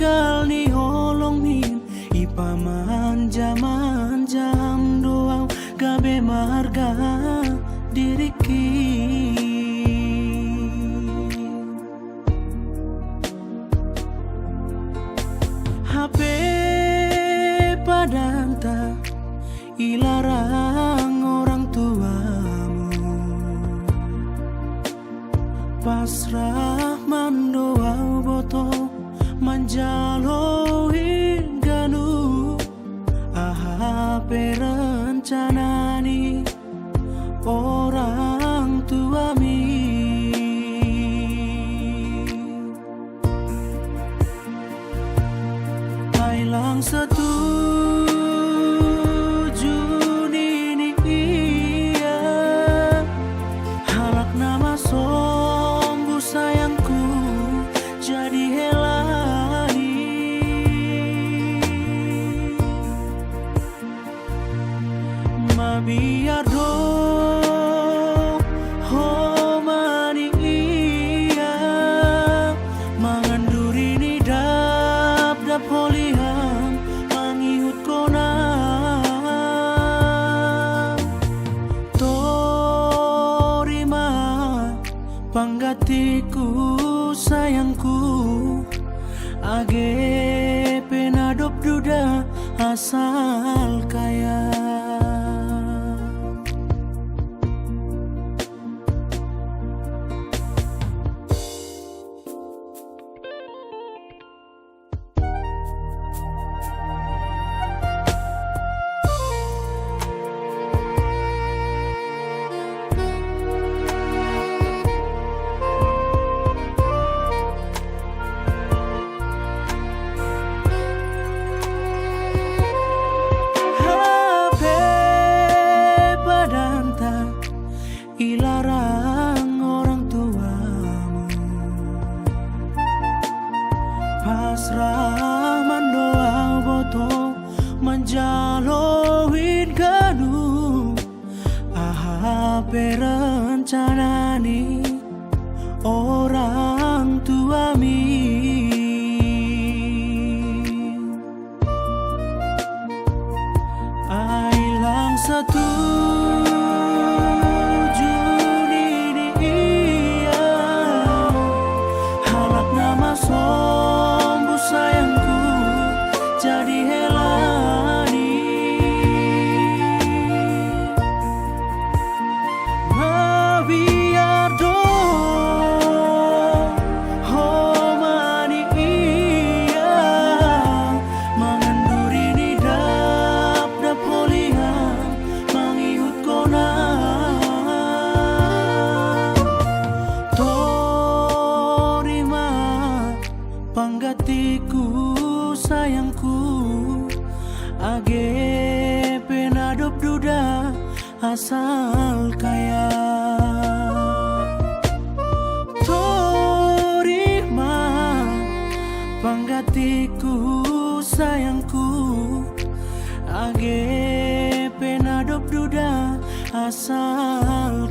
bakal ni holongin ipaman zaman jam doang gabe marga diriki HP padanta ilarang orang tuamu pasrah mandoau boto manjaloin ganu HP rencanani orang tuami Ailang setuju nini iya halak nama sombu sayangku jadi helani mabiar dong homani iya manganduri ni dap holiham mangihut kona torima panggatiku sayangku age penadop duda asal kaya ilarang orang tuamu pasrah mandoau boto manjaloin ganu HP rencanani orang tuami Ailang satu sombu sayangku jadi helani mabiar dong homani iya manganduri ni dap holiham mangihut kona panggatiku sayangku age penadop duda asal kaya torima panggatiku sayangku age penadop duda asal